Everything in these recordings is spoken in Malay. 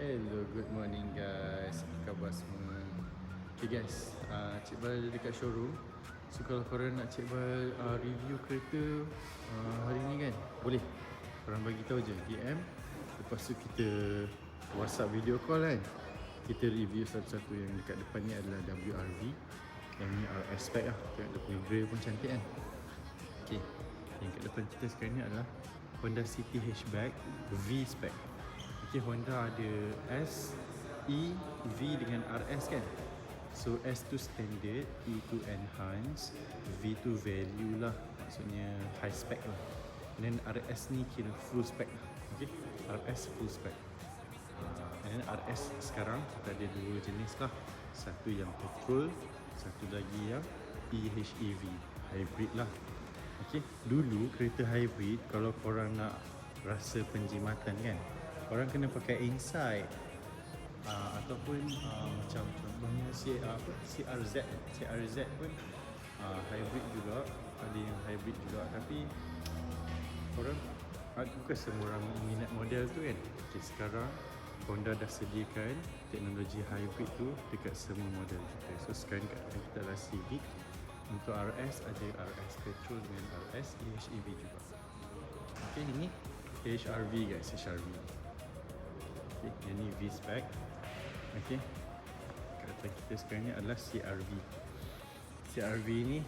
Hello, good morning guys. Apa khabar semua? Okay guys, Cik Bal ada dekat showroom. So kalau korang nak Cik Bal review kereta hari ni kan, boleh. Korang bagi tahu je DM. Lepas tu kita WhatsApp video call kan. Kita review satu-satu. Yang dekat depan ni adalah WRV. Yang ni RS spec lah. Tengok dia punya grey pun cantik kan. Okay, yang kat depan kita sekarang ni adalah Honda City Hatchback V spec. Okay, Honda ada S, E, V dengan RS kan. So S tu standard, E tu enhance, V tu value lah. Maksudnya high spec lah. And then RS ni kira full spec lah. Okay, RS full spec. And then RS sekarang kita ada dua jenis lah. Satu yang petrol, satu lagi yang PHEV, hybrid lah. Okay, dulu kereta hybrid kalau korang nak rasa penjimatan kan, korang kena pakai Insight ataupun macam contohnya CRZ pun hybrid juga, ada yang hybrid juga, tapi korang bukan semua orang minat model tu kan. Okay, sekarang Honda dah sediakan teknologi hybrid tu dekat semua model kita. So sekarang kat depan kita adalah Civic. Untuk RS ada RS petrol dengan RS EHEV juga. Okay, ini HRV guys, HRV. Okay, yang ni V spec. Okay, kat depan kita sekarang ni adalah CRV. CRV ni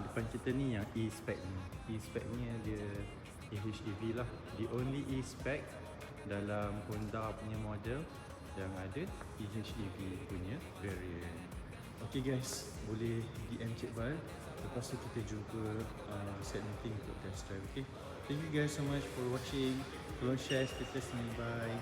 depan kita ni yang E spec ni. E spec ni dia EHEV lah. The only E spec dalam Honda punya model yang ada EHEV punya variant. Okay guys, boleh DM Cik Bal. Lepas tu kita jumpa set meeting untuk test drive. Okay, thank you guys so much for watching. Tolong share status ni. Bye.